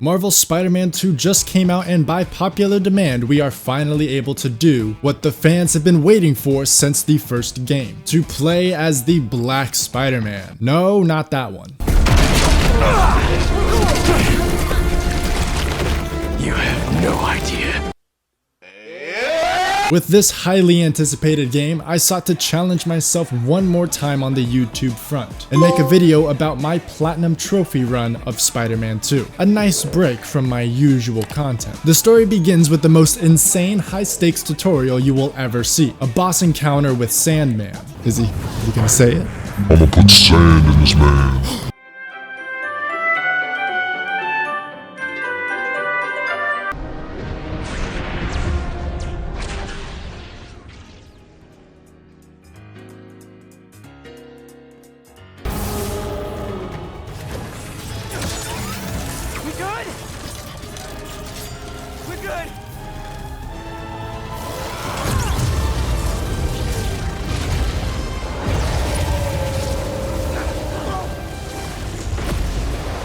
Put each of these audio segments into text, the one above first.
Marvel's Spider-Man 2 just came out, and by popular demand, we are finally able to do what the fans have been waiting for since the first game. To play as the Black Spider-Man. No, not that one. You have no idea. With this highly anticipated game, I sought to challenge myself one more time on the YouTube front and make a video about my platinum trophy run of Spider-Man 2. A nice break from my usual content. The story begins with the most insane high-stakes tutorial you will ever see. A boss encounter with Sandman. Is he gonna say it? I'ma put sand in this man. We're good!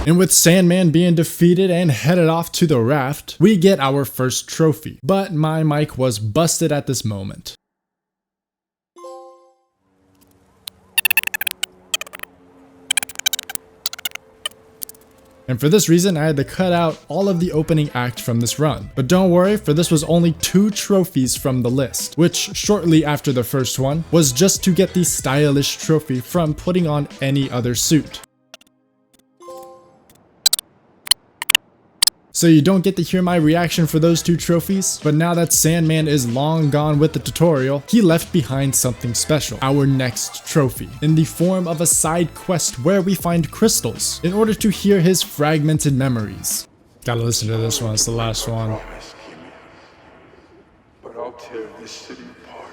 And with Sandman being defeated and headed off to the raft, we get our first trophy. But my mic was busted at this moment. And for this reason, I had to cut out all of the opening act from this run. But don't worry, for this was only 2 trophies from the list, which shortly after the first one was just to get the stylish trophy from putting on any other suit. So you don't get to hear my reaction for those 2 trophies, but now that Sandman is long gone with the tutorial, he left behind something special, our next trophy, in the form of a side quest where we find crystals, in order to hear his fragmented memories. Gotta listen to this one, it's the last one. But I'll tear this city apart.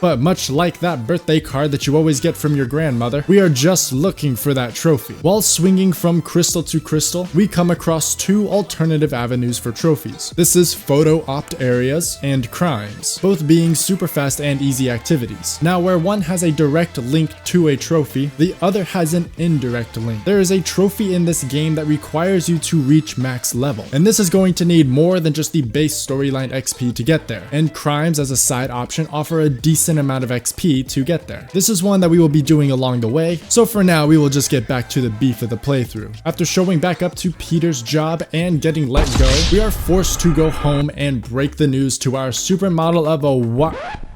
But much like that birthday card that you always get from your grandmother, we are just looking for that trophy. While swinging from crystal to crystal, we come across 2 alternative avenues for trophies. This is photo opt areas and crimes, both being super fast and easy activities. Now, where one has a direct link to a trophy, the other has an indirect link. There is a trophy in this game that requires you to reach max level, and this is going to need more than just the base storyline XP to get there, and crimes as a side option offer a decent amount of XP to get there. This is one that we will be doing along the way, so for now we will just get back to the beef of the playthrough. After showing back up to Peter's job and getting let go, we are forced to go home and break the news to our supermodel of a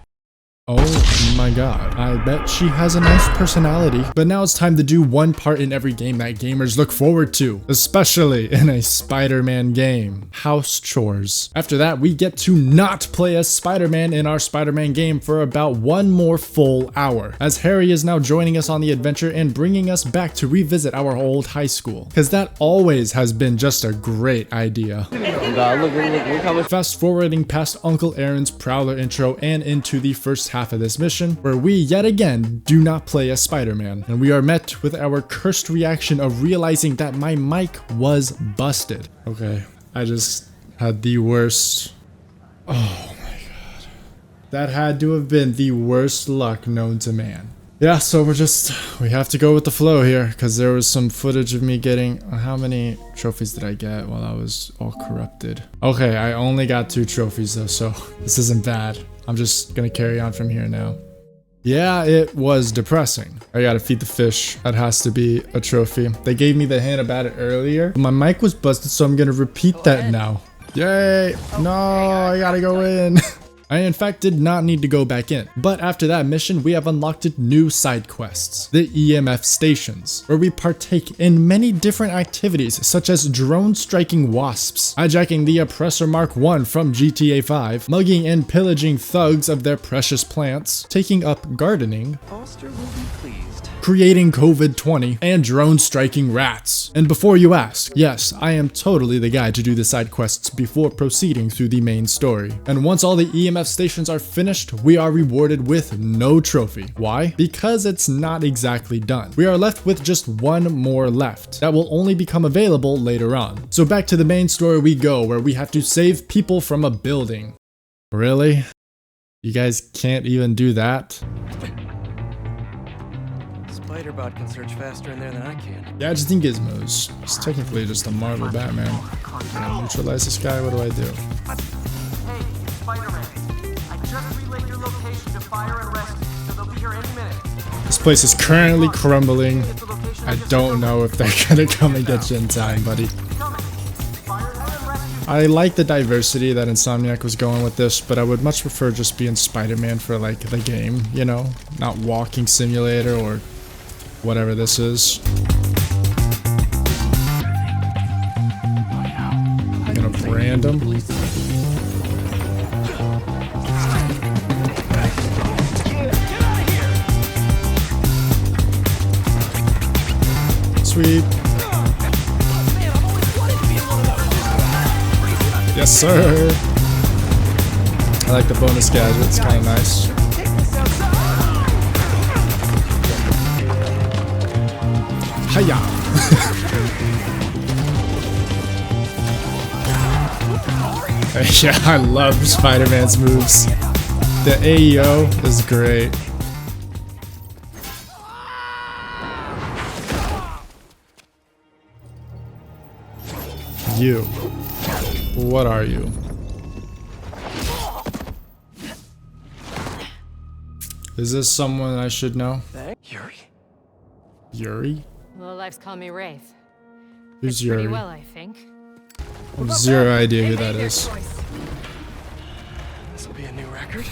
Oh my god, I bet she has a nice personality. But now it's time to do one part in every game that gamers look forward to, especially in a Spider-Man game: house chores. After that, we get to not play as Spider-Man in our Spider-Man game for about 1 more full hour, as Harry is now joining us on the adventure and bringing us back to revisit our old high school, because that always has been just a great idea. Look. Fast forwarding past Uncle Aaron's Prowler intro and into the first half of this mission, where we yet again do not play as Spider-Man, and we are met with our cursed reaction of realizing that my mic was busted. Okay, I just had the worst. Oh my god. That had to have been the worst luck known to man. Yeah, so we have to go with the flow here, because there was some footage of me getting, how many trophies did I get while I was all corrupted? Okay, I only got 2 trophies though, so this isn't bad. I'm just gonna carry on from here now. Yeah, it was depressing. I gotta feed the fish. That has to be a trophy. They gave me the hint about it earlier. My mic was busted, so I'm gonna repeat that now. Yay! No, I gotta go in. I in fact did not need to go back in, but after that mission we have unlocked new side quests, the EMF stations, where we partake in many different activities such as drone striking wasps, hijacking the Oppressor Mark 1 from GTA 5, mugging and pillaging thugs of their precious plants, taking up gardening, Foster will be pleased. creating COVID-20, and drone striking rats. And before you ask, yes, I am totally the guy to do the side quests before proceeding through the main story. And once all the EMF stations are finished, we are rewarded with no trophy. Why? Because it's not exactly done. We are left with just 1 more left that will only become available later on. So back to the main story we go, where we have to save people from a building. Really? You guys can't even do that? Spider-Bot can search faster in there than I can. Gadgets and gizmos. It's technically just a Marvel Batman. Can I neutralize this guy? What do I do? Hey, Spider-Man. I just relayed your location to fire and rescue, so they'll be here any minute. This place is currently crumbling. I don't know if they're gonna come and get you in time, buddy. I like the diversity that Insomniac was going with this, but I would much prefer just being Spider-Man for like the game, you know? Not walking simulator or whatever this is. I'm gonna brand him. Sweet. Yes, sir. I like the bonus gadget. It's kind of nice. Hiya. Yeah, I love Spider-Man's moves. The AEO is great. You. What are you? Is this someone I should know? Yuri? Yuri? Lowlifes call me Wraith. Who's Pretty Yuri? well, I think. I have zero idea who that is. This will be a new record.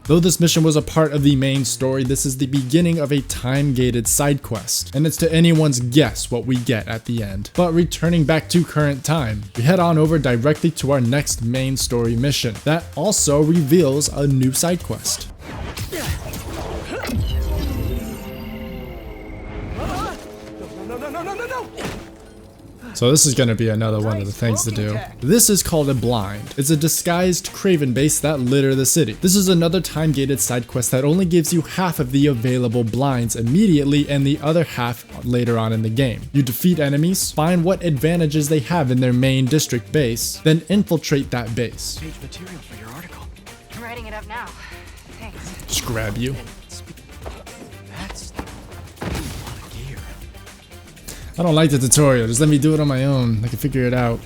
Though this mission was a part of the main story, this is the beginning of a time-gated side quest, and it's to anyone's guess what we get at the end. But returning back to current time, we head on over directly to our next main story mission that also reveals a new side quest. So this is going to be another one of the things to do. This is called a blind. It's a disguised Kraven base that litter the city. This is another time-gated side quest that only gives you half of the available blinds immediately and the other half later on in the game. You defeat enemies, find what advantages they have in their main district base, then infiltrate that base. Page material for your article. I'm writing it up now. Thanks. Just grab you. That's a lot of gear. I don't like the tutorial, just let me do it on my own. I can figure it out.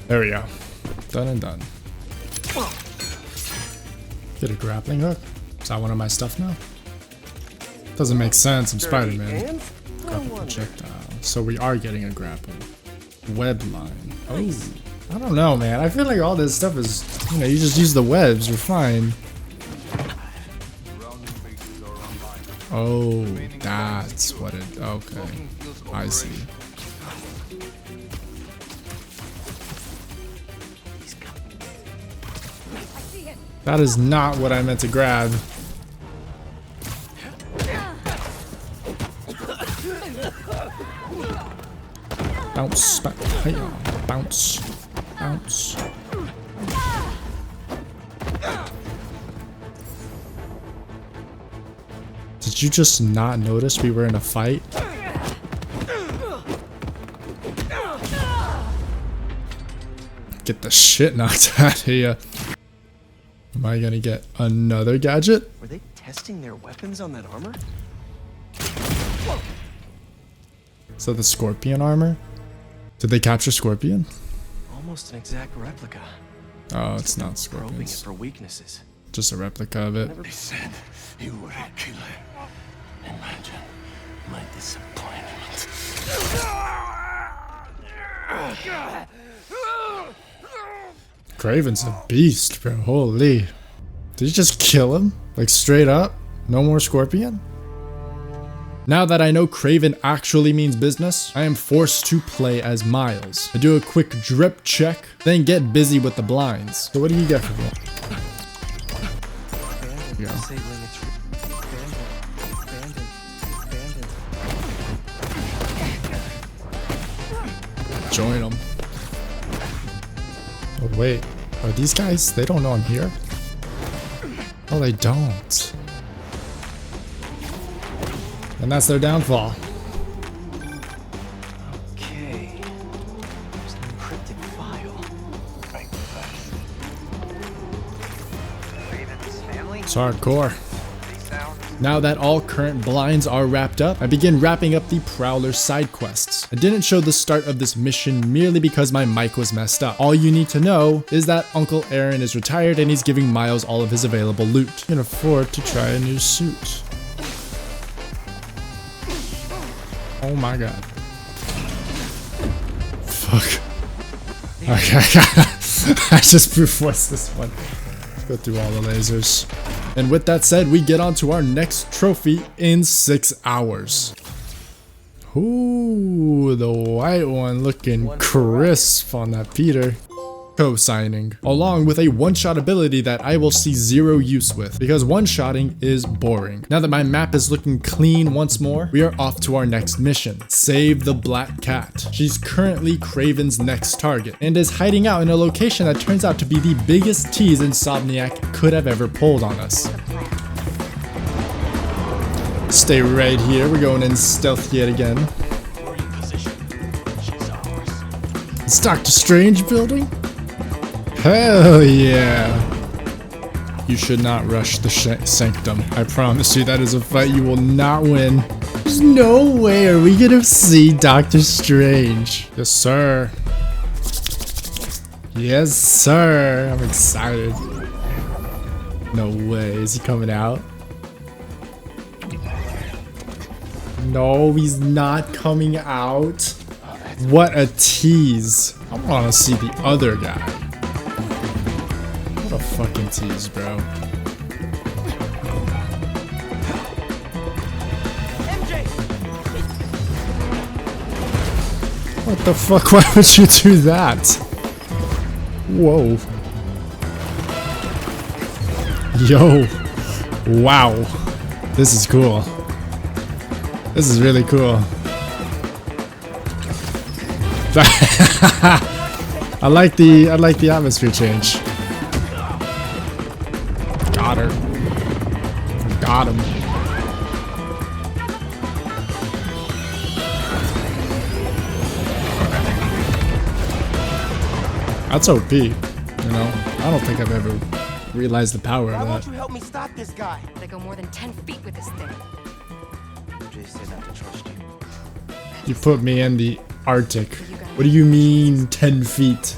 There we go. Done and done. Get a grappling hook? Is that one of my stuff now? Doesn't make sense, I'm Spider-Man. Grapple projectile. So we are getting a grapple. Web line. Oh. I don't know, man. I feel like all this stuff is, you know, you just use the webs, you're fine. Oh, that's what it, okay. I see. That is not what I meant to grab. Bounce, bounce, bounce. Did you just not notice we were in a fight? Get the shit knocked out of here. Am I gonna get another gadget? Were they testing their weapons on that armor? Is that the Scorpion armor? Did they capture Scorpion? Almost an exact replica. Oh, it's not Probing it Scorpion's. for weaknesses. Just a replica of it. They said you were a killer. Imagine my disappointment. Kraven's a beast, bro. Holy. Did you just kill him? Like straight up? No more Scorpion? Now that I know Kraven actually means business, I am forced to play as Miles. I do a quick drip check, then get busy with the blinds. So what do you get for me? Abandoned, Yeah. disabling its abandoned. Join them. Oh wait, are these guys, they don't know I'm here? Oh, they don't. And that's their downfall. It's hardcore. Now that all current blinds are wrapped up, I begin wrapping up the Prowler side quests. I didn't show the start of this mission merely because my mic was messed up. All you need to know is that Uncle Aaron is retired and he's giving Miles all of his available loot. I can afford to try a new suit. Oh my god. Fuck. Okay, I just brute forced this one. Let's go through all the lasers. And with that said, we get on to our next trophy in 6 hours. Ooh, the white one looking crisp on that Peter. Co-signing, along with a one-shot ability that I will see zero use with, because one-shotting is boring. Now that my map is looking clean once more, we are off to our next mission. Save the Black Cat. She's currently Kraven's next target, and is hiding out in a location that turns out to be the biggest tease Insomniac could have ever pulled on us. Stay right here, we're going in stealth yet again. It's Dr. Strange building? Hell yeah! You should not rush the Sanctum. I promise you that is a fight you will not win. There's no way are we gonna see Doctor Strange. Yes, sir. Yes, sir. I'm excited. No way. Is he coming out? No, he's not coming out. What a tease. I want to see the other guy. What a fucking tease, bro. What the fuck? Why would you do that? Whoa. Yo. Wow. This is cool. This is really cool. I like the atmosphere change. Got her. Got him. That's OP. You know, I don't think I've ever realized the power of that. Why won't you help me stop this guy? They go more than 10 feet with this thing. Jay said not to trust you. You put me in the Arctic. What do you mean 10 feet?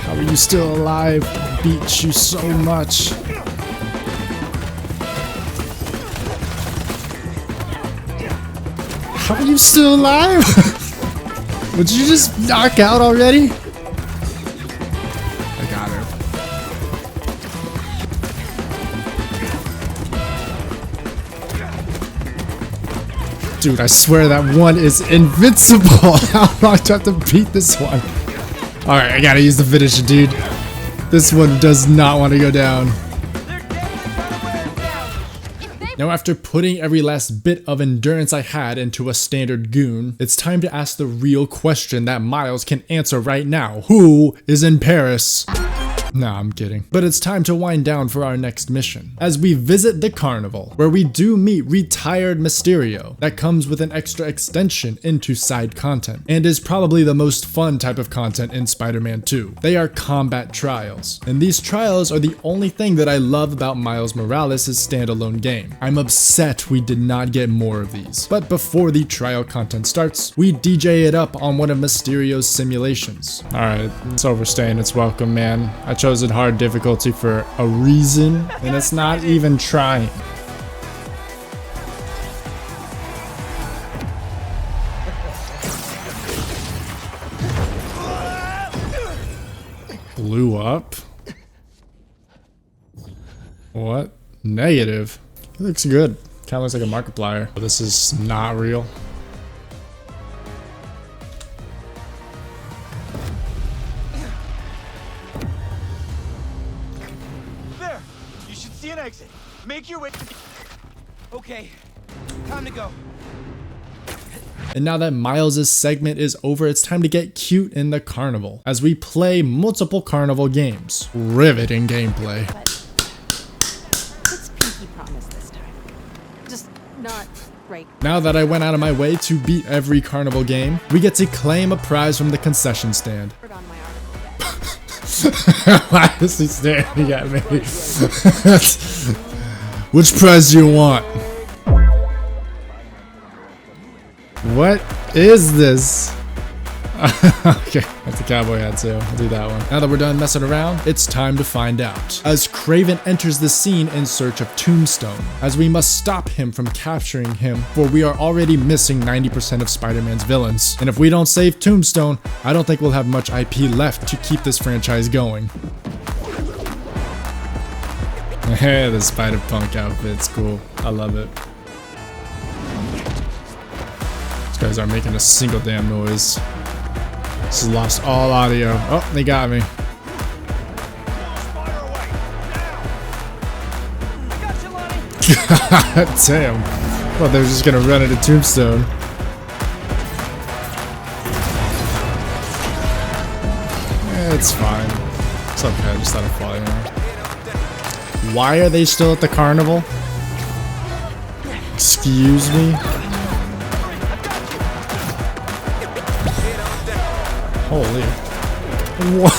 How are you still alive? I beat you so much. How are you still alive? Would you just knock out already? I got her. Dude, I swear that one is invincible. How long do I have to beat this one? Alright, I gotta use the finisher, dude. This one does not want to go down. Now, after putting every last bit of endurance I had into a standard goon, it's time to ask the real question that Miles can answer right now. Who is in Paris? Nah, I'm kidding. But it's time to wind down for our next mission, as we visit the carnival, where we do meet retired Mysterio. That comes with an extra extension into side content, and is probably the most fun type of content in Spider-Man 2. They are combat trials, and these trials are the only thing that I love about Miles Morales' standalone game. I'm upset we did not get more of these. But before the trial content starts, we DJ it up on one of Mysterio's simulations. Alright, it's overstaying its welcome, man. I chose a hard difficulty for a reason, and it's not even trying. Blew up? What? Negative? It looks good. Kinda looks like a Markiplier. This is not real. Exit. Make your way to the... Okay, time to go. And now that Miles' segment is over, it's time to get cute in the carnival, as we play multiple carnival games. Riveting gameplay. Let's pinky promise this time. Just Not right. Now that I went out of my way to beat every carnival game, we get to claim a prize from the concession stand. On my article yet. Why is he staring at me? Which prize do you want? What is this? Okay, that's a cowboy hat too. I'll do that one. Now that we're done messing around, it's time to find out. As Craven enters the scene in search of Tombstone, as we must stop him from capturing him, for we are already missing 90% of Spider-Man's villains. And if we don't save Tombstone, I don't think we'll have much IP left to keep this franchise going. Hey, the Spider-Punk outfit's cool. I love it. These guys aren't making a single damn noise. Just lost all audio. Oh, they got me. God damn. Well, they're just gonna run into Tombstone. It's fine. It's okay, I just let it fly here. Why are they still at the carnival? Excuse me? Holy. What?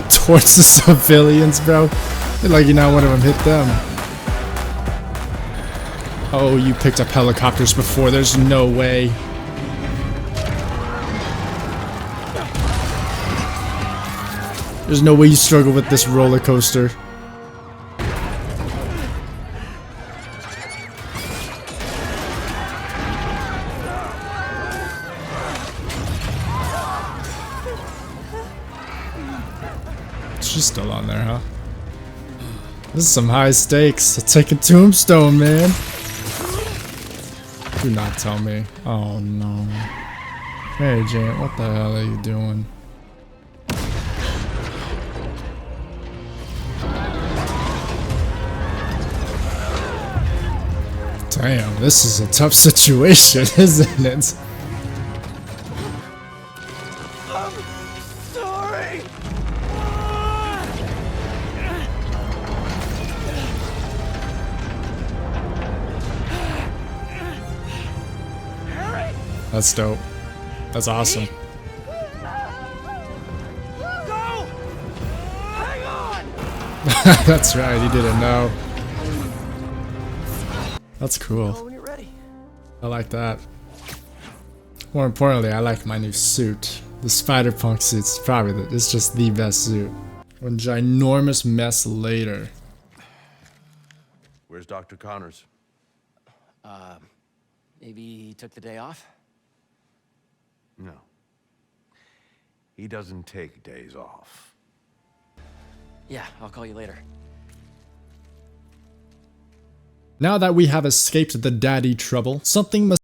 Towards the civilians, bro? They're like, not one of them hit them. Oh, you picked up helicopters before. There's no way. There's no way you struggle with this roller coaster. She's still on there, huh? This is some high stakes. It's taking Tombstone, man. Do not tell me. Oh no. Hey, Jane, what the hell are you doing? Damn, this is a tough situation, isn't it? Sorry. That's dope. That's awesome. Go! Hang on! That's right, he didn't know. That's cool. When you're ready. I like that. More importantly, I like my new suit. The Spider-Punk suit's probably it's just the best suit. One ginormous mess later. Where's Dr. Connors? Maybe he took the day off? No. He doesn't take days off. Yeah, I'll call you later. Now that we have escaped the daddy trouble, something must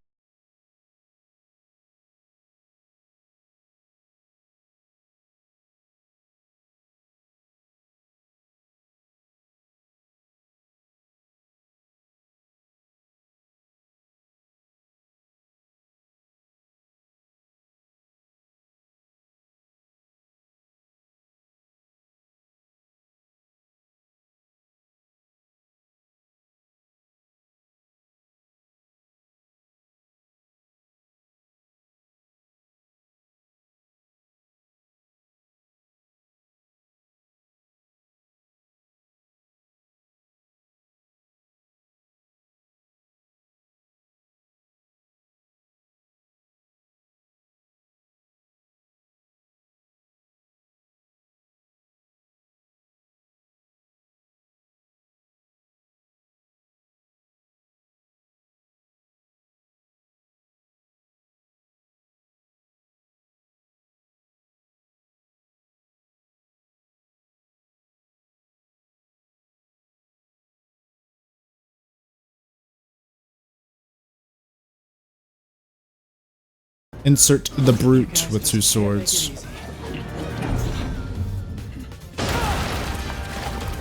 insert the brute with 2 swords.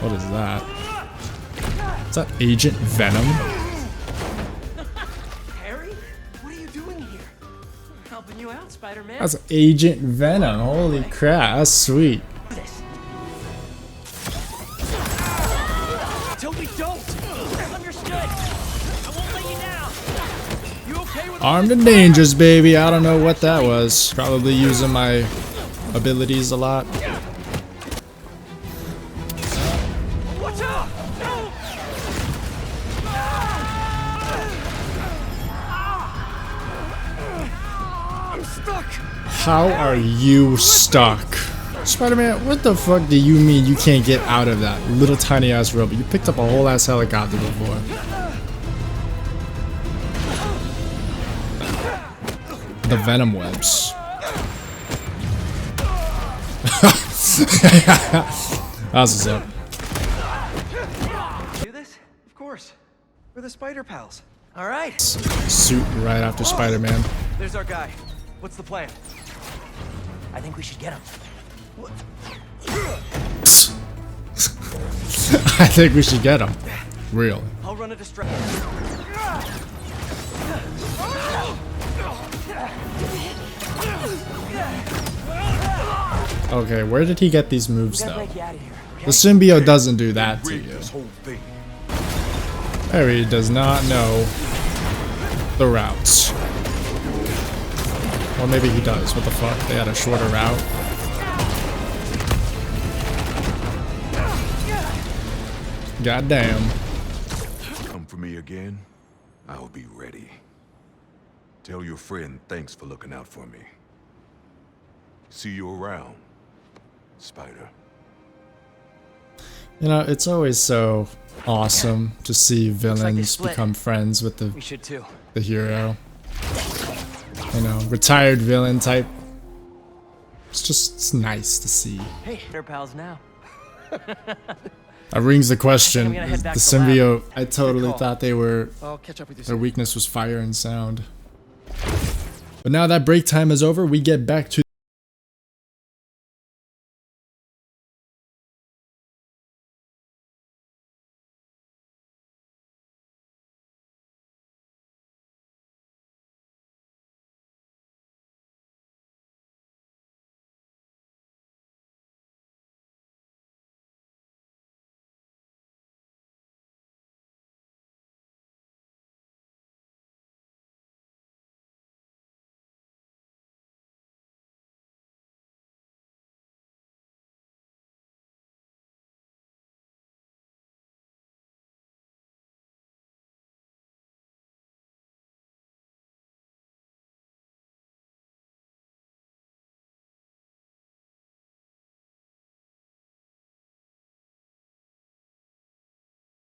What is that? Is that Agent Venom? Harry? What are you doing here? Helping you out, Spider-Man. That's Agent Venom. Holy crap, that's sweet. Till we don't! Understood. I won't let you down. Armed and dangerous, baby. I don't know what that was. Probably using my abilities a lot. Watch out! I'm stuck. How are you stuck? Spider-Man, what the fuck do you mean you can't get out of that little tiny ass robot? You picked up a whole ass helicopter before. The venom webs. That's what's up. Do this? Of course. We're the Spider Pals. All right. Suit right after Spider-Man. There's our guy. What's the plan? I think we should get him. I think we should get him. Real. I'll run a distraction. Okay, where did he get these moves though? Break you out of here. The symbiote doesn't do that to you. This whole thing. Harry does not know the routes. Or maybe he does. What the fuck? They had a shorter route. Goddamn. Come for me again? I'll be ready. Tell your friend thanks for looking out for me. See you around, Spider. You know, it's always so awesome to see like they villains split. become friends with We should too. the hero. You know, retired villain type. It's nice to see. Hey, they're pals now. That rings the question. I'm gonna head The back to the lab. symbiote, I totally call. thought they were, I'll catch up with you their soon. weakness was fire and sound. But now that break time is over, we get back to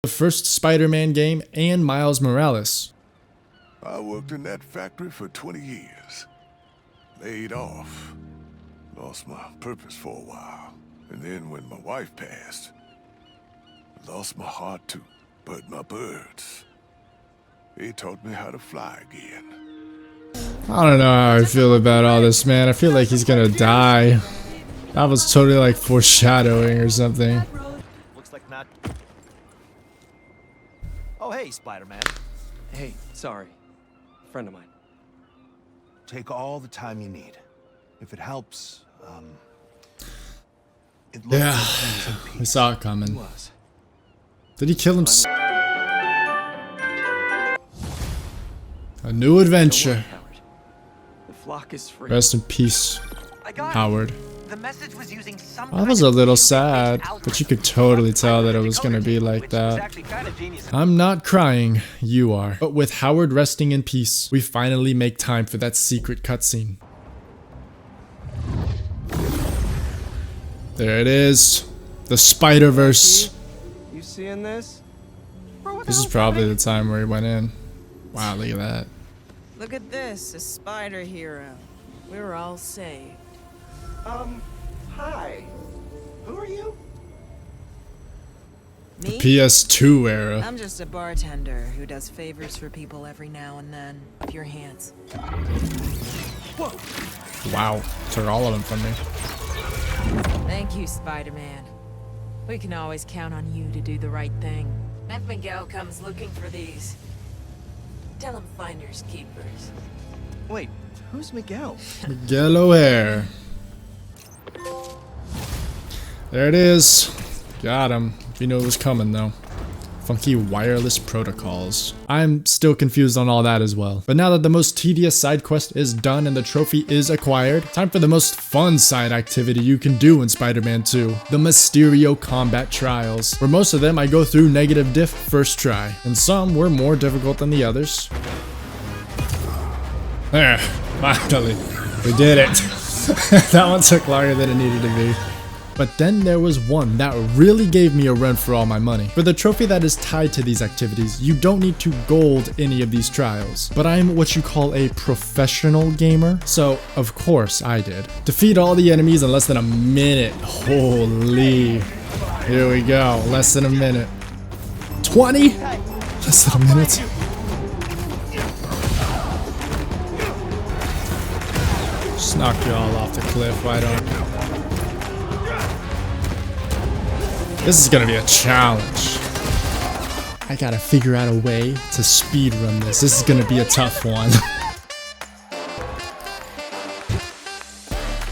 the first Spider-Man game and Miles Morales. I worked in that factory for 20 years. Laid off. Lost my purpose for a while. And then when my wife passed, lost my heart too. But my birds, they taught me how to fly again. I don't know how I feel about all this, man. I feel like he's gonna die. That was totally like foreshadowing or something. Looks like not. Oh, hey, Spider-Man. Hey, sorry. Friend of mine. Take all the time you need. If it helps, it looks Yeah, like things in we peace. saw it coming. Was. Did he kill him? A new adventure. Howard. The flock is free. Rest in peace, I got it. Howard. The message was using some I was a little sad, but you could totally tell that it was gonna be like that. I'm not crying, you are. But with Howard resting in peace, we finally make time for that secret cutscene. There it is. The Spider-Verse. You seeing this? This is probably the time where he went in. Wow, look at that. Look at this, a spider hero. We're all saved. Hi. Who are you? Me? PS2 era. I'm just a bartender who does favors for people every now and then. With your hands. Wow, took all of them from me. Thank you, Spider-Man. We can always count on you to do the right thing. If Miguel comes looking for these, tell him finders keepers. Wait, who's Miguel? Miguel O'Hare. There it is. Got him. You know it was coming though. Funky wireless protocols. I'm still confused on all that as well. But now that the most tedious side quest is done and the trophy is acquired, time for the most fun side activity you can do in Spider-Man 2. The Mysterio Combat Trials. For most of them, I go through negative diff first try, and some were more difficult than the others. There, finally, we did it. That one took longer than it needed to be. But then there was one that really gave me a run for all my money. For the trophy that is tied to these activities, you don't need to gold any of these trials. But I'm what you call a professional gamer, so of course I did. Defeat all the enemies in less than a minute. Holy. Here we go, less than a minute. 20? Less than a minute. Just knock you all off the cliff, why don't? This is gonna be a challenge. I gotta figure out a way to speedrun this. This is gonna be a tough one.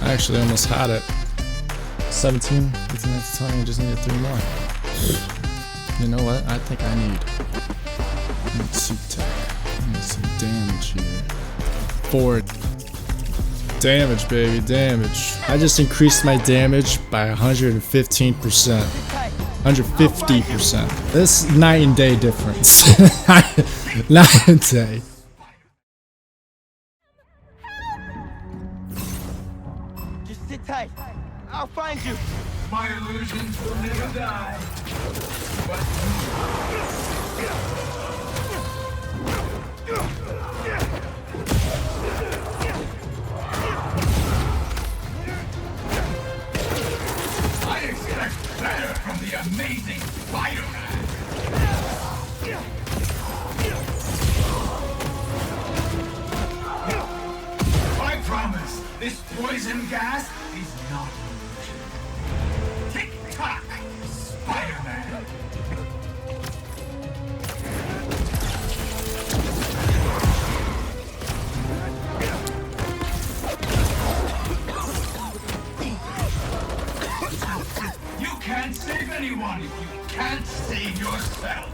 I actually almost had it. 17, 18, 19, 20, I just needed 3 more. You know what? I think I need suit tech. I need some damage here. 4 damage, baby, damage. I just increased my damage by 115%. 150%. This night and day difference. Night and day. Just sit tight. I'll find you. My illusions will never die. I expect better from the amazing Spider-Man. I promise, this poison gas is not an illusion. Tick-tock, Spider-Man. You can't save anyone if you can't save yourself.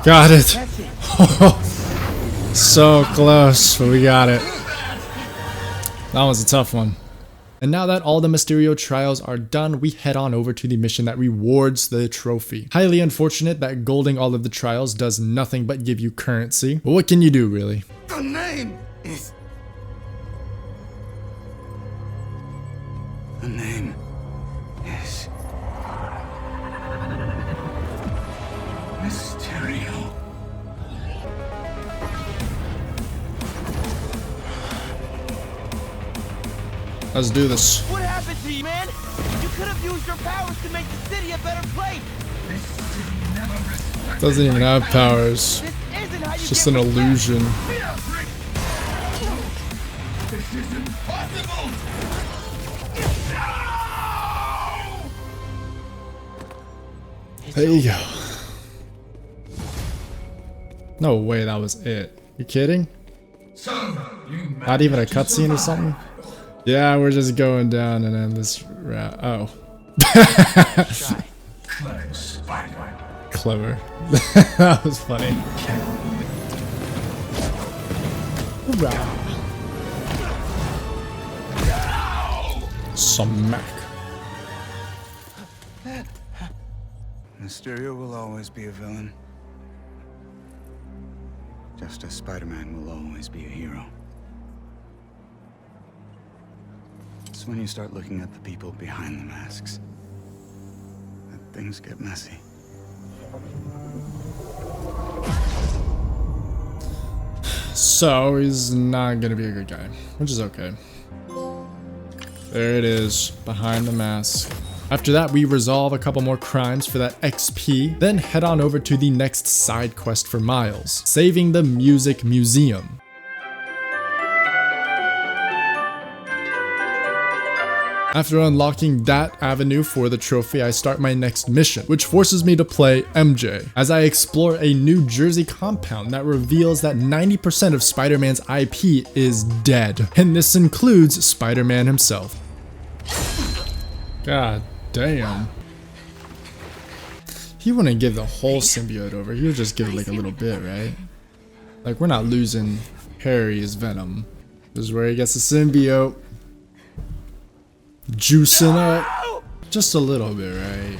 Got it. So close, but we got it. That was a tough one. And now that all the Mysterio trials are done, we head on over to the mission that rewards the trophy. Highly unfortunate that golding all of the trials does nothing but give you currency. But what can you do, really? The name is... The name is Mysterio. Let's do this. What happened to you, man? You could have used your powers to make the city a better place. This city never respected Doesn't even have powers. This isn't how you It's just get an respect. illusion. This is impossible! No! There you go. No way that was it. You kidding? So, you Not even a managed to cutscene or survive. something? Yeah, we're just going down and then this route. Oh. Clever Spider-Man. Clever. That was funny. Hoorah. Smack. Mysterio will always be a villain. Just as Spider-Man will always be a hero. It's when you start looking at the people behind the masks that things get messy. So, he's not gonna be a good guy, which is okay. There it is, behind the mask. After that, we resolve a couple more crimes for that XP, then head on over to the next side quest for Miles, saving the Music Museum. After unlocking that avenue for the trophy, I start my next mission, which forces me to play MJ, as I explore a New Jersey compound that reveals that 90% of Spider-Man's IP is dead, and this includes Spider-Man himself. God damn. He wouldn't give the whole symbiote over, he would just give it like a little bit, right? Like, we're not losing Harry's Venom. This is where he gets the symbiote. Juicing up. Just a little bit, right?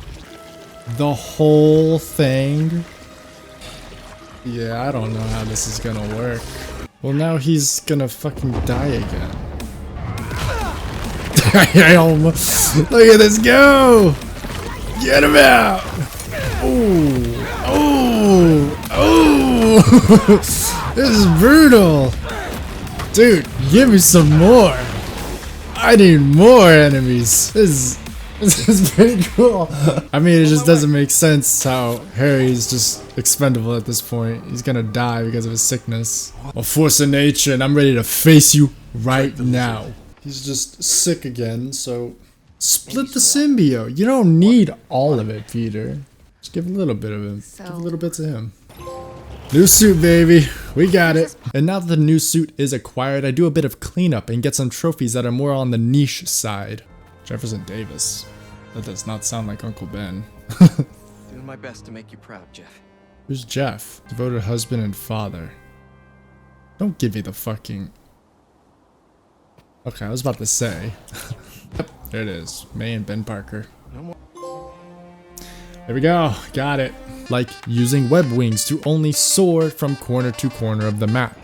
The whole thing? Yeah, I don't know how this is gonna work. Well, now he's gonna fucking die again. I almost... Look at this go! Get him out! Oh! Oh! Oh! This is brutal! Dude, give me some more! I need more enemies. This is pretty cool. I mean, it just doesn't make sense how Harry's just expendable at this point. He's gonna die because of his sickness. A force of nature, and I'm ready to face you right now. He's just sick again, so split the symbiote. You don't need all of it, Peter. Just give a little bit of him. Give a little bit to him. New suit, baby. We got it. And now that the new suit is acquired, I do a bit of cleanup and get some trophies that are more on the niche side. Jefferson Davis. That does not sound like Uncle Ben. Doing my best to make you proud, Jeff. Who's Jeff? Devoted husband and father. Don't give me the fucking... Okay, I was about to say. Yep, there it is. May and Ben Parker. There we go. Got it. Like using web wings to only soar from corner to corner of the map.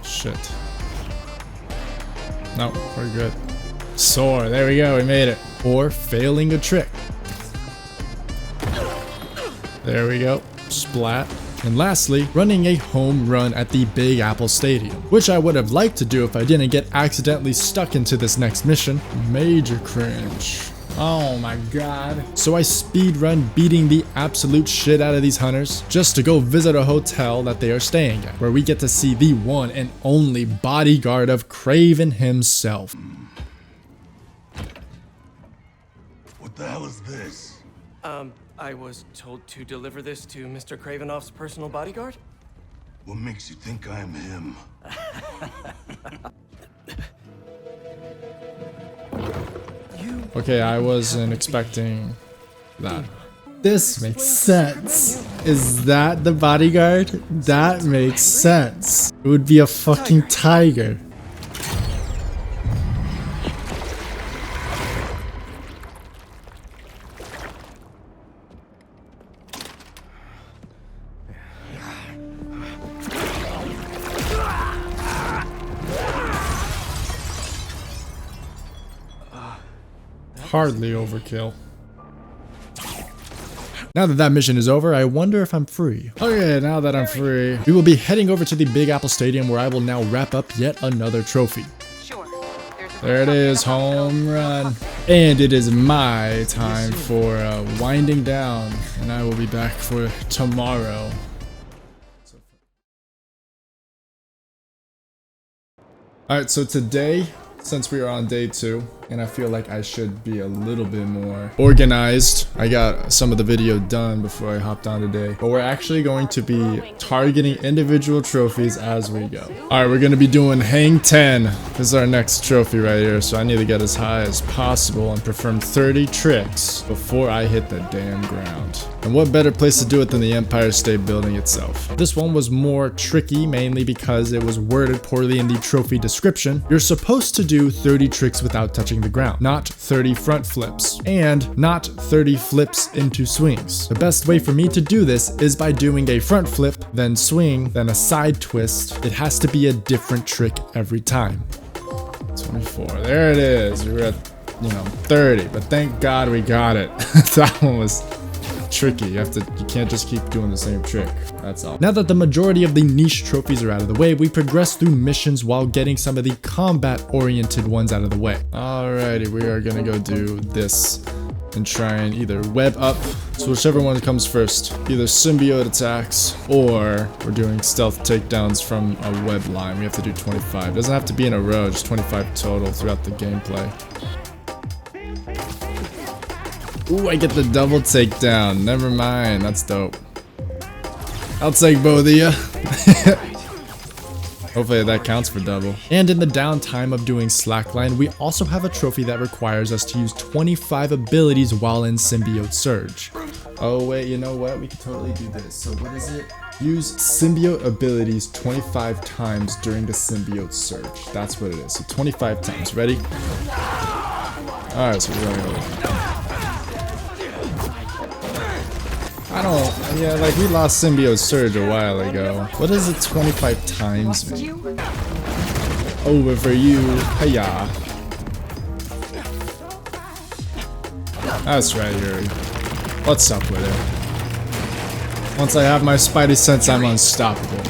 Shit. No, we're good. Soar. There we go. We made it. Or failing a trick. There we go. Splat. And lastly, running a home run at the Big Apple Stadium, which I would have liked to do if I didn't get accidentally stuck into this next mission. Major cringe. Oh my god. So I speed run beating the absolute shit out of these hunters just to go visit a hotel that they are staying at, where we get to see the one and only bodyguard of Kraven himself. What the hell is this? I was told to deliver this to Mr. Kravinoff's personal bodyguard? What makes you think I am him? Okay, I wasn't expecting that. This makes sense. Is that the bodyguard? That makes sense. It would be a fucking tiger. Hardly overkill. Now that that mission is over, I wonder if I'm free. Okay, now that I'm free, we will be heading over to the Big Apple Stadium where I will now wrap up yet another trophy. There it is, home run. And it is my time for winding down, and I will be back for tomorrow. Alright, so today, since we are on day 2, and I feel like I should be a little bit more organized. I got some of the video done before I hopped on today, but we're actually going to be targeting individual trophies as we go. Alright, we're going to be doing Hang 10. This is our next trophy right here, so I need to get as high as possible and perform 30 tricks before I hit the damn ground. And what better place to do it than the Empire State Building itself. This one was more tricky, mainly because it was worded poorly in the trophy description. You're supposed to do 30 tricks without touching the ground, not 30 front flips, and not 30 flips into swings. The best way for me to do this is by doing a front flip, then swing, then a side twist. It has to be a different trick every time. 24, there it is. We were at, 30, but thank God we got it. That one was tricky. You can't just keep doing the same trick. That's all. Now that the majority of the niche trophies are out of the way, we progress through missions while getting some of the combat oriented ones out of the way. Alrighty, we are gonna go do this and try and either web up. So whichever one comes first, either symbiote attacks or we're doing stealth takedowns from a web line. We have to do 25. Doesn't have to be in a row, just 25 total throughout the gameplay. Ooh, I get the double takedown. Never mind, that's dope. I'll take both of you. Hopefully that counts for double. And in the downtime of doing slackline, we also have a trophy that requires us to use 25 abilities while in symbiote surge. Oh wait, you know what? We can totally do this. So what is it? Use symbiote abilities 25 times during the symbiote surge. That's what it is. So 25 times. Ready? Alright, so we're going yeah, like we lost symbiote surge a while ago. What does it 25 times mean? Over for you, hiya. That's right, Yuri. What's up with it? Once I have my spidey sense, I'm unstoppable.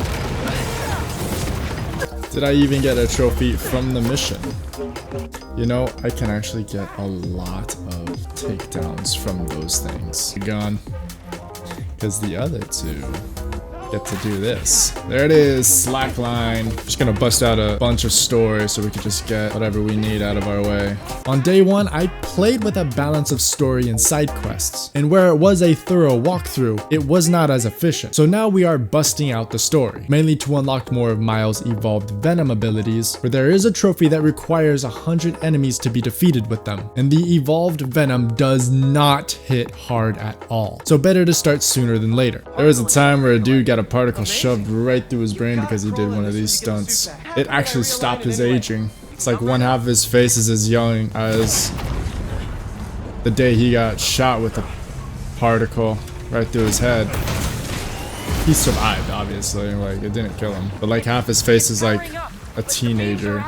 Did I even get a trophy from the mission? You know, I can actually get a lot of takedowns from those things. Gone. Because the other two get to do this. There it is, slackline. Just gonna bust out a bunch of stories so we can just get whatever we need out of our way. On day one, I played with a balance of story and side quests, and where it was a thorough walkthrough, it was not as efficient. So now we are busting out the story, mainly to unlock more of Miles' evolved Venom abilities, where there is a trophy that requires 100 enemies to be defeated with them, and the evolved Venom does not hit hard at all. So better to start sooner than later. There was a time where a dude got a particle shoved right through his brain because he did one of these stunts. It actually stopped his aging. It's like one half of his face is as young as the day he got shot with a particle right through his head. He survived, obviously, like it didn't kill him. But like half his face is like a teenager.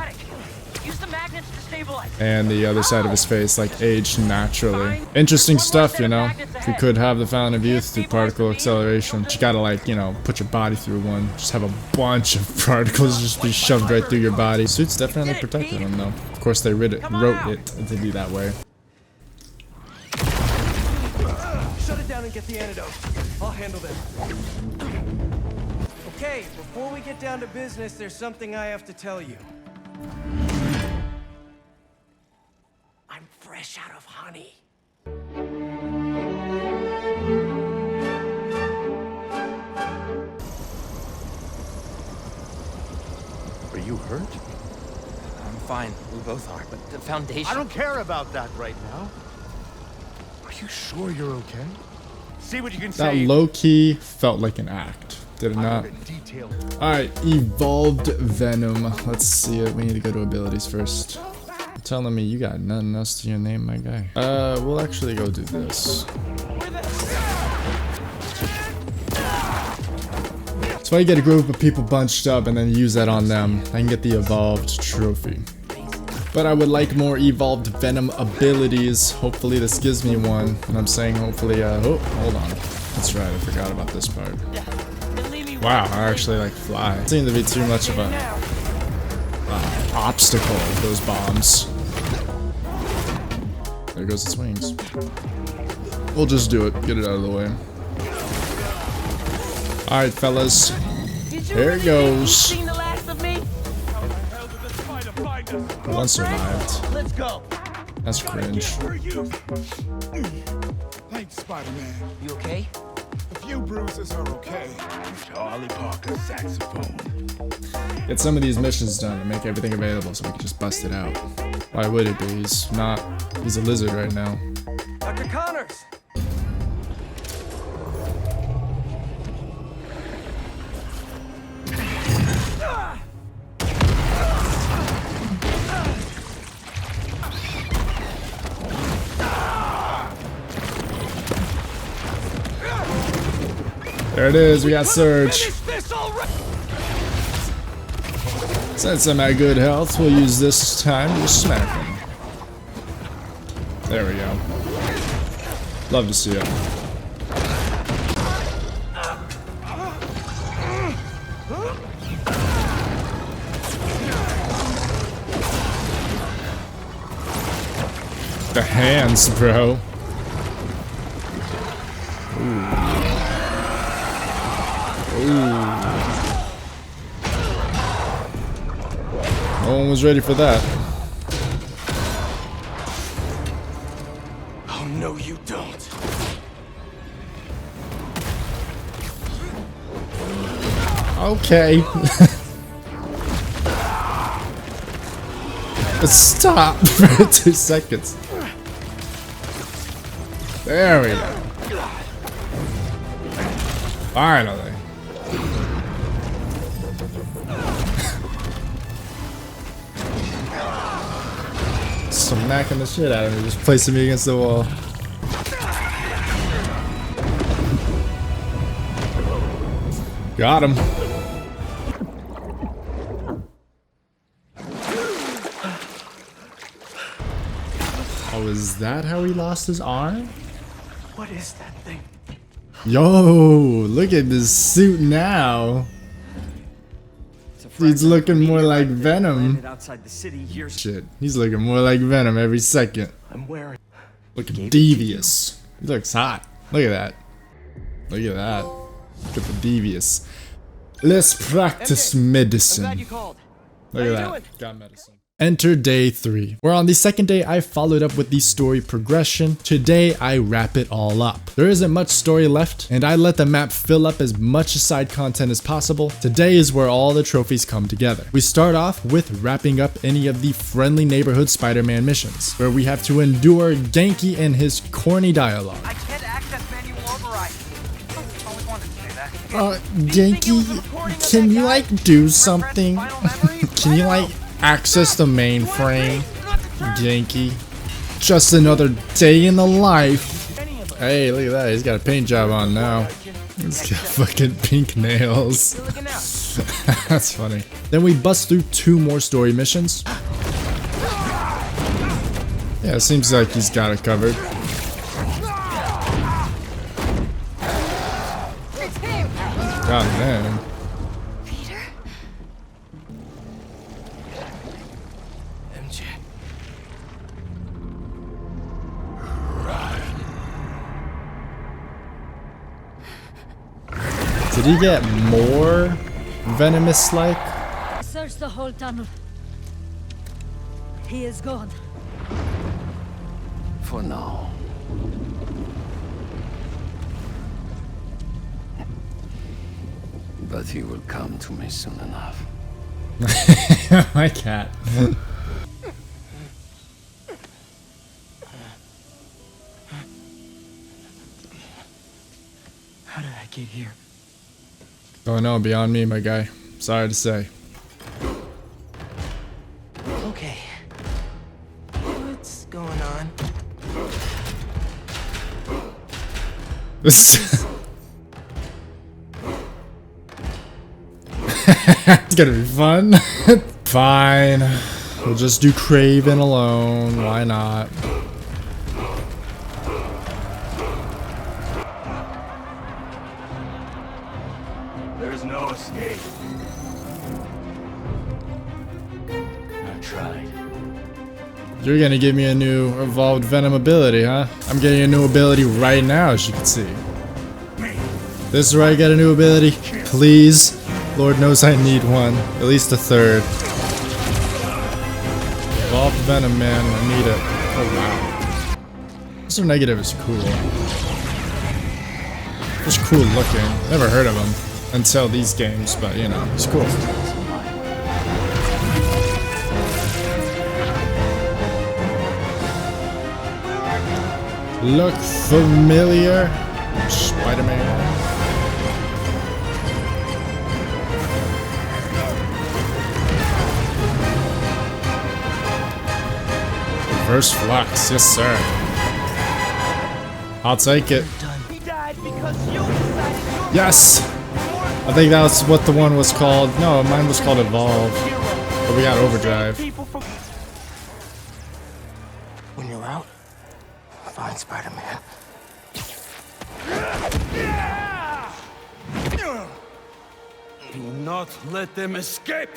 And the other side of his face like aged naturally. Interesting stuff, you know. If you could have the Fountain of Youth through particle acceleration, you gotta like, you know, put your body through one. Just have a bunch of particles just be shoved right through your body. Suit's definitely protecting him though. Of course they wrote it to be that way. Shut it down and get the antidote. I'll handle this. Okay, before we get down to business, there's something I have to tell you. I'm fresh out of honey. Are you hurt? I'm fine. We both are, but the Foundation... I don't care about that right now. Are you sure you're okay? See what you can say. That low-key felt like an act, did it not? Alright, evolved Venom. Let's see it. We need to go to abilities first. You're telling me you got nothing else to your name, my guy. We'll actually go do this. So I get a group of people bunched up and then use that on them. I can get the evolved trophy. But I would like more evolved Venom abilities. Hopefully this gives me one. And I'm saying hopefully, oh, hold on. That's right, I forgot about this part. Wow, I actually like fly. It seemed to be too much of a obstacle, those bombs. There goes its wings. We'll just do it, get it out of the way. Alright, fellas. Here it goes. One survived. Let's go. That's cringe. Thanks, Spider-Man. You okay? A few bruises are okay. Charlie Parker's saxophone. Get some of these missions done and make everything available so we can just bust it out. Why would it be? He's not. He's a lizard right now. Dr. Connors! There it is, we got Surge. Since I'm at good health, we'll use this time to smack him. There we go. Love to see it. The hands, bro. No one was ready for that. Oh, no, you don't. Okay. Stop for 2 seconds. There we go. Finally. Smacking the shit out of me, just placing me against the wall. Got him. Oh, is that how he lost his arm? What is that thing? Yo, look at this suit now. He's looking more like Venom. Outside the city years. Shit, he's looking more like Venom every second. I'm wearing. Looking devious. He looks hot. Look at that. Look at that. Look at the devious. Let's practice medicine. I'm glad you called. Look How at you that. doing? Got medicine. Enter day 3, where on the second day I followed up with the story progression. Today I wrap it all up. There isn't much story left, and I let the map fill up as much side content as possible. Today is where all the trophies come together. We start off with wrapping up any of the friendly neighborhood Spider-Man missions, where we have to endure Genki and his corny dialogue. I can't access manual override. Always wanted to say that. Genki, can you like do something? Can you like access the mainframe? Genki. Just another day in the life. Hey, look at that. He's got a paint job on now. He's got fucking pink nails. That's funny. Then we bust through 2 more story missions. Yeah, it seems like he's got it covered. God damn. MJ. Did he get more venomous-like? Search the whole tunnel. He is gone. For now. But he will come to me soon enough. My cat. How did I get here? Oh no, beyond me, my guy. Sorry to say. Okay. What's going on? It's gonna be fun. Fine. We'll just do Craven alone. Why not? There's no escape. I tried. You're gonna give me a new evolved Venom ability, huh? I'm getting a new ability right now, as you can see. This is where I get a new ability. Please. Lord knows I need one. At least a 3rd. Evolved Venom, man. I need it. Oh, wow. Mr. Negative is cool. Just cool looking. Never heard of him until these games, but you know, he's cool. Look familiar? Spider-Man. Reverse flux, yes sir. I'll take it. He died because you decided Yes! I think that's what the one was called. No, mine was called Evolve. But we got Overdrive. When you're out, find Spider-Man. Do not let them escape!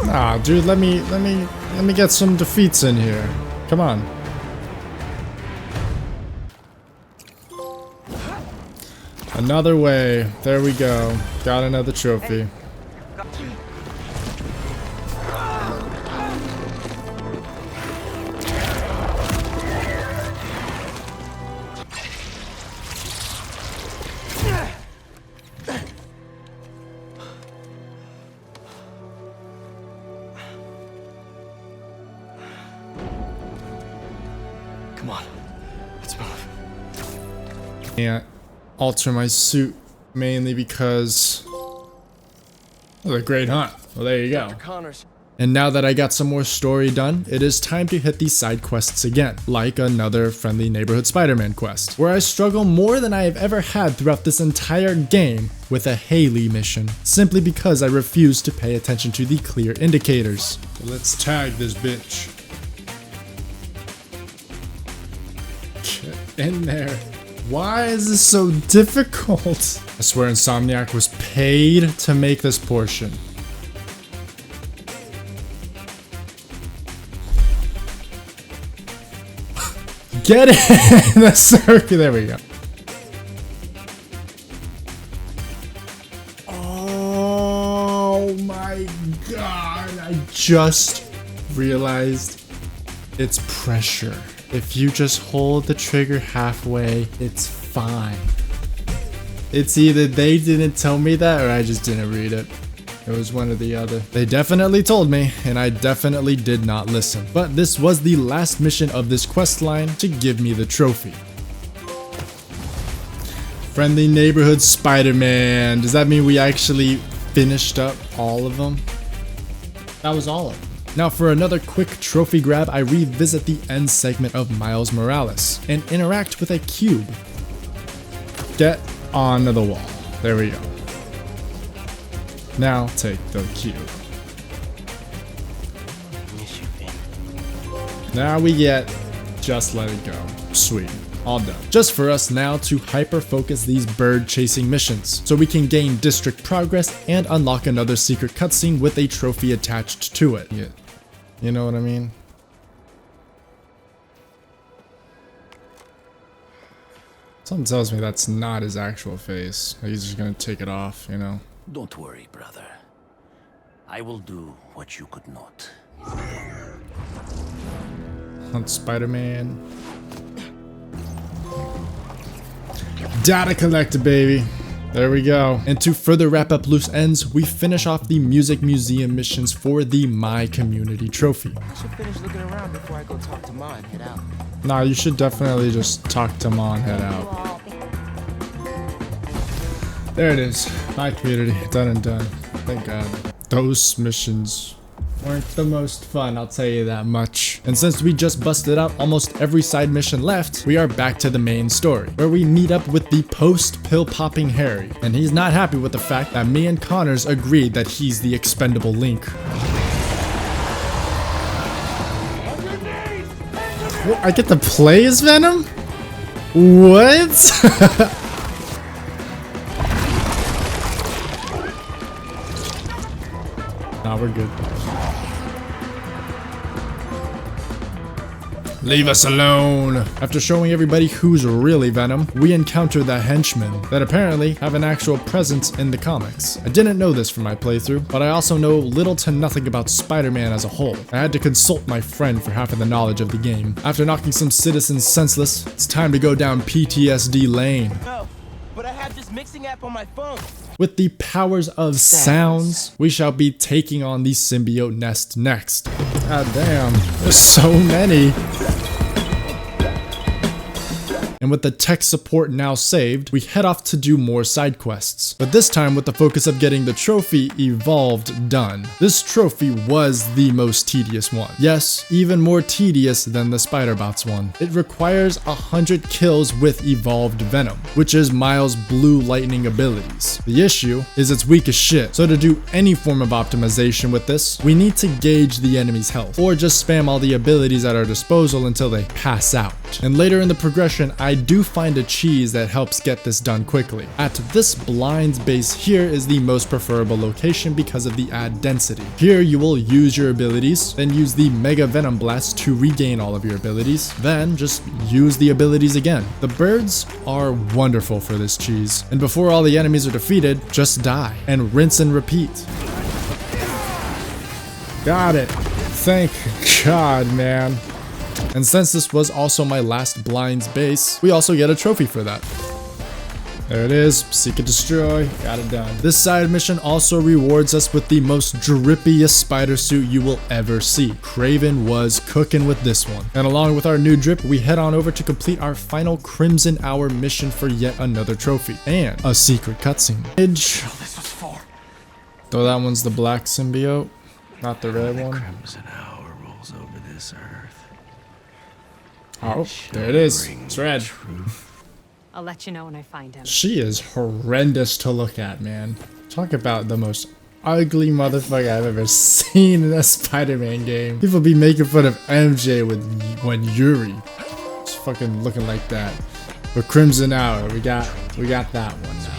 Nah, dude, let me Let me get some defeats in here. Come on. Another way. There we go. Got another trophy. Come on, let's move. Can't alter my suit mainly because of the Great Hunt. Well, there you go. Connors. And now that I got some more story done, it is time to hit these side quests again, like another friendly neighborhood Spider-Man quest, where I struggle more than I have ever had throughout this entire game with a Haley mission, simply because I refuse to pay attention to the clear indicators. So let's tag this bitch. Get in there. Why is this so difficult? I swear Insomniac was paid to make this portion. Get it in the circle. There we go. Oh my god. I just realized it's pressure. If you just hold the trigger halfway, it's fine. It's either they didn't tell me that or I just didn't read it. It was one or the other. They definitely told me, and I definitely did not listen. But this was the last mission of this quest line to give me the trophy. Friendly neighborhood Spider-Man. Does that mean we actually finished up all of them? That was all of them. Now for another quick trophy grab, I revisit the end segment of Miles Morales and interact with a cube. Get onto the wall. There we go. Now take the cube. Now we get just let it go. Sweet. All done. Just for us now to hyper focus these bird chasing missions so we can gain district progress and unlock another secret cutscene with a trophy attached to it. Yeah. You know what I mean? Something tells me that's not his actual face. He's just gonna take it off, you know? Don't worry, brother. I will do what you could not. Hunt Spider-Man. Data collector, baby. There we go. And to further wrap up loose ends, we finish off the Music Museum missions for the My Community trophy. I should finish looking around before I go talk to Ma and head out. Nah, you should definitely just talk to Ma and head out. There it is. My Community. Done and done. Thank God. Those missions weren't the most fun, I'll tell you that much. And since we just busted out almost every side mission left, we are back to the main story, where we meet up with the post-pill popping Harry, and he's not happy with the fact that me and Connors agreed that he's the expendable Link. What, I get to play as Venom? What? Nah, we're good. Leave us alone! After showing everybody who's really Venom, we encounter the henchmen that apparently have an actual presence in the comics. I didn't know this from my playthrough, but I also know little to nothing about Spider-Man as a whole. I had to consult my friend for half of the knowledge of the game. After knocking some citizens senseless, it's time to go down PTSD lane. No, but I have this mixing app on my phone. With the powers of sounds, we shall be taking on the symbiote nest next. God damn, there's so many. And with the tech support now saved, we head off to do more side quests. But this time with the focus of getting the trophy Evolved done. This trophy was the most tedious one. Yes, even more tedious than the Spider-Bots one. It requires 100 kills with Evolved Venom, which is Miles' blue lightning abilities. The issue is it's weak as shit, so to do any form of optimization with this, we need to gauge the enemy's health, or just spam all the abilities at our disposal until they pass out. And later in the progression, I do find a cheese that helps get this done quickly. At this blinds base here is the most preferable location because of the add density. Here you will use your abilities, then use the Mega Venom Blast to regain all of your abilities, then just use the abilities again. The birds are wonderful for this cheese, and before all the enemies are defeated, just die and rinse and repeat. Got it. Thank God, man. And since this was also my last blinds base, we also get a trophy for that. There it is, seek and destroy, got it done. This side mission also rewards us with the most drippiest spider suit you will ever see. Kraven was cooking with this one. And along with our new drip, we head on over to complete our final Crimson Hour mission for yet another trophy. And a secret cutscene. Though that one's the black symbiote, not the red one. Crimson Hour rolls over this earth. Oh, there it is, it's red. I'll let you know when I find him. She is horrendous to look at, man. Talk about the most ugly motherfucker I've ever seen in a Spider-Man game. People be making fun of MJ when Yuri. It's fucking looking like that. But Crimson Hour, we got that one now.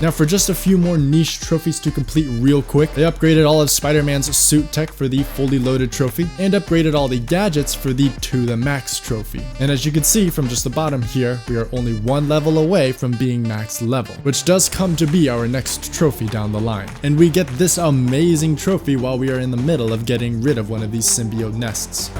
Now for just a few more niche trophies to complete real quick, they upgraded all of Spider-Man's suit tech for the fully loaded trophy, and upgraded all the gadgets for the to the max trophy. And as you can see from just the bottom here, we are only one level away from being max level, which does come to be our next trophy down the line. And we get this amazing trophy while we are in the middle of getting rid of one of these symbiote nests.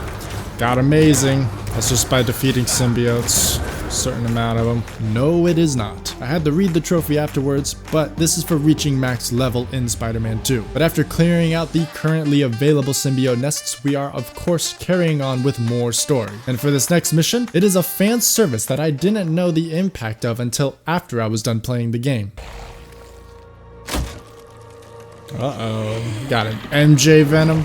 Got amazing. That's just by defeating symbiotes. A certain amount of them. No, it is not. I had to read the trophy afterwards, but this is for reaching max level in Spider-Man 2. But after clearing out the currently available symbiote nests, we are of course carrying on with more story. And for this next mission, it is a fan service that I didn't know the impact of until after I was done playing the game. Uh-oh. Got an MJ Venom.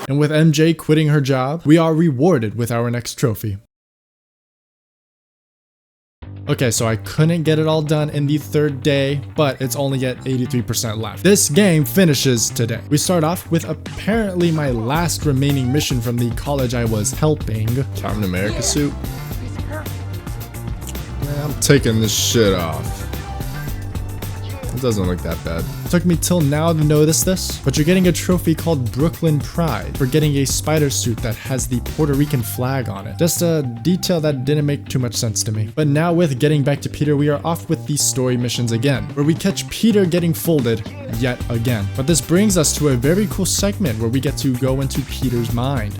And with MJ quitting her job, we are rewarded with our next trophy. Okay, so I couldn't get it all done in the third day, but it's only at 83% left. This game finishes today. We start off with apparently my last remaining mission from the college I was helping. Captain America suit. Yeah, I'm taking this shit off. It doesn't look that bad. It took me till now to notice this, but you're getting a trophy called Brooklyn Pride for getting a spider suit that has the Puerto Rican flag on it. Just a detail that didn't make too much sense to me. But now with getting back to Peter, we are off with the story missions again, where we catch Peter getting folded yet again. But this brings us to a very cool segment where we get to go into Peter's mind.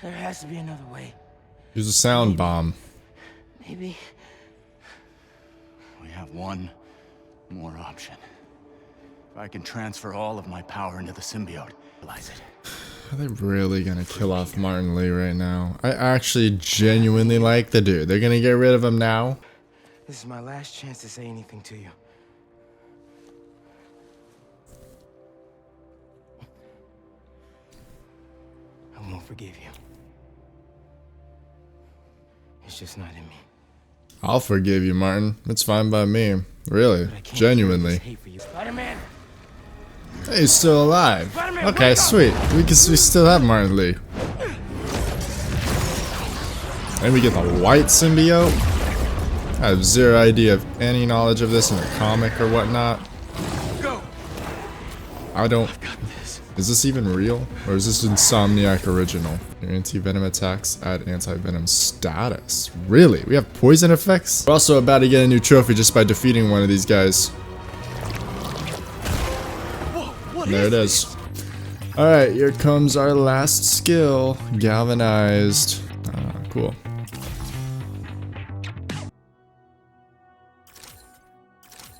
There has to be another way. Use a sound bomb. Maybe. We have one more option. If I can transfer all of my power into the symbiote, realize it. Are they really gonna kill off Martin Lee right now? I actually genuinely like the dude. They're gonna get rid of him now? This is my last chance to say anything to you. I won't forgive you. It's just not in me. I'll forgive you, Martin. It's fine by me. Really. Genuinely. Spider-Man! Hey, he's still alive. Okay, sweet. We still have Martin Lee. And we get the white symbiote. I have zero idea of any knowledge of this in a comic or whatnot. I don't... Is this even real? Or is this Insomniac original? Your anti-venom attacks add anti-venom status. Really? We have poison effects? We're also about to get a new trophy just by defeating one of these guys. There it is. Alright, here comes our last skill. Galvanized. Cool.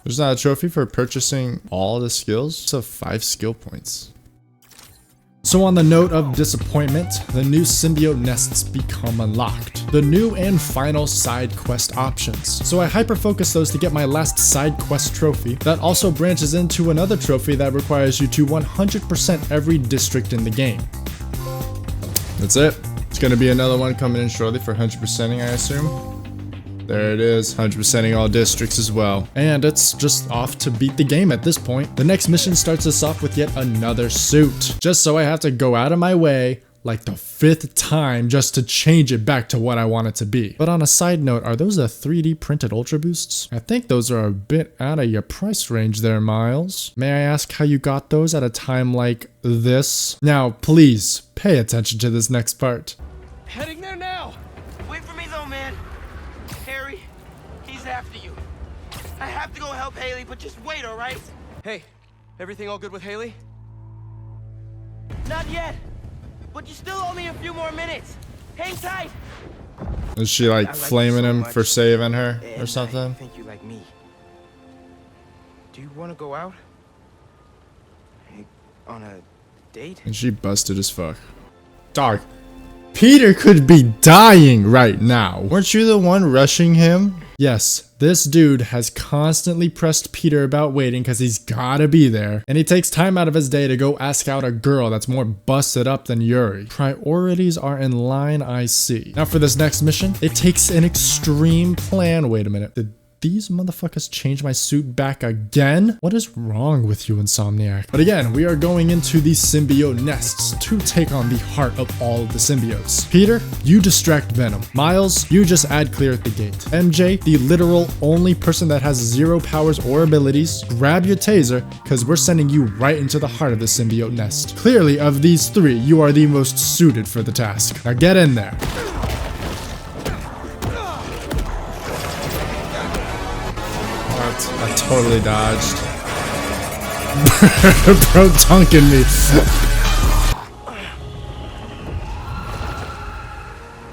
There's not a trophy for purchasing all the skills? It's 5 skill points. So on the note of disappointment, the new symbiote nests become unlocked. The new and final side quest options. So I hyper-focus those to get my last side quest trophy that also branches into another trophy that requires you to 100% every district in the game. That's it. It's gonna be another one coming in shortly for 100%ing, I assume. There it is, 100%ing all districts as well. And it's just off to beat the game at this point. The next mission starts us off with yet another suit. Just so I have to go out of my way like the 5th time just to change it back to what I want it to be. But on a side note, are those the 3D printed Ultra Boosts? I think those are a bit out of your price range there, Miles. May I ask how you got those at a time like this? Now, please, pay attention to this next part. Heading there now! Wait for me though, man. Harry, he's after you. I have to go help Haley, but just wait, alright? Hey, everything all good with Haley? Not yet, but you still owe me a few more minutes. Hang tight. Is she like flaming him for saving her or I something? think you like me. Do you want to go out? Hey, on a date? And she busted as fuck. Dog. Peter could be dying right now. Weren't you the one rushing him? Yes, this dude has constantly pressed Peter about waiting because he's gotta be there. And he takes time out of his day to go ask out a girl that's more busted up than Yuri. Priorities are in line, I see. Now for this next mission, it takes an extreme plan. Wait a minute. Did these motherfuckers change my suit back again? What is wrong with you, Insomniac? But again, we are going into the symbiote nests to take on the heart of all of the symbiotes. Peter, you distract Venom. Miles, you just add clear at the gate. MJ, the literal only person that has 0 powers or abilities, grab your taser, because we're sending you right into the heart of the symbiote nest. Clearly, of these 3, you are the most suited for the task. Now get in there. I totally dodged. Bro dunking me.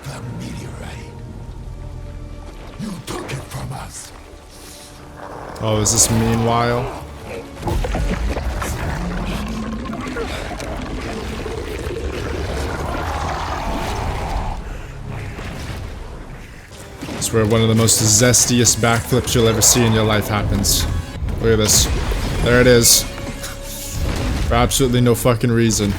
The meteorite. You took it from us. Oh, is this meanwhile? It's where one of the most zestiest backflips you'll ever see in your life happens. Look at this. There it is. For absolutely no fucking reason.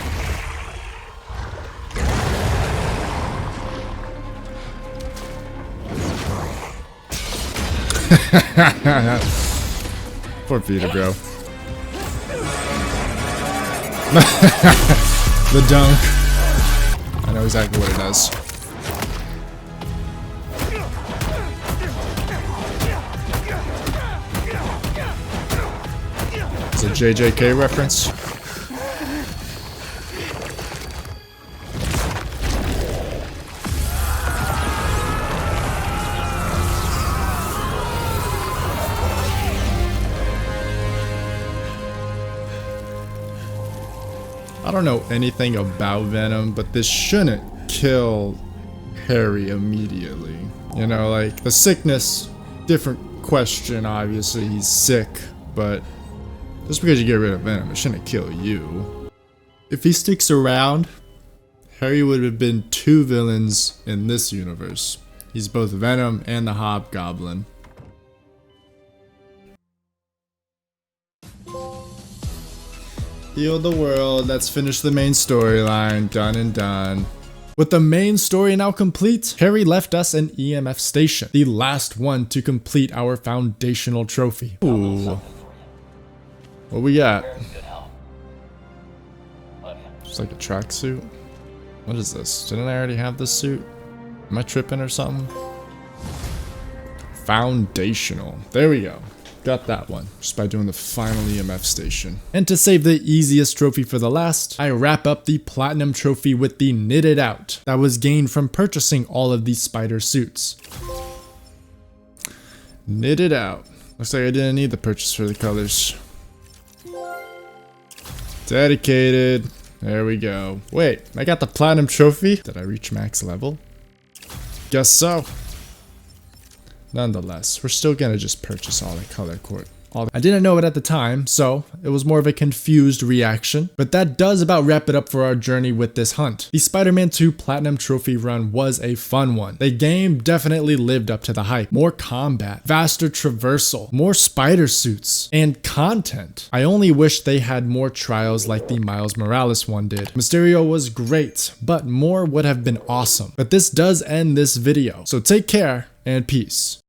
Poor Peter, bro. The dunk. I know exactly what it does. It's a JJK reference. I don't know anything about Venom, but this shouldn't kill Harry immediately. You know, like, the sickness, different question, obviously, he's sick, but just because you get rid of Venom, it shouldn't kill you. If he sticks around, Harry would have been 2 villains in this universe. He's both Venom and the Hobgoblin. Heal the world, let's finish the main storyline, done and done. With the main story now complete, Harry left us an EMF station, the last one to complete our foundational trophy. Ooh. What we got? It's like a tracksuit. What is this? Didn't I already have this suit? Am I tripping or something? Foundational. There we go. Got that one, just by doing the final EMF station. And to save the easiest trophy for the last, I wrap up the platinum trophy with the knitted out that was gained from purchasing all of these spider suits. Knitted out. Looks like I didn't need the purchase for the colors. Dedicated. There we go. Wait, I got the platinum trophy? Did I reach max level? Guess so. Nonetheless, we're still gonna just purchase all the color I didn't know it at the time, so it was more of a confused reaction. But that does about wrap it up for our journey with this hunt. The Spider-Man 2 Platinum Trophy run was a fun one. The game definitely lived up to the hype. More combat, faster traversal, more spider suits, and content. I only wish they had more trials like the Miles Morales one did. Mysterio was great, but more would have been awesome. But this does end this video, so take care and peace.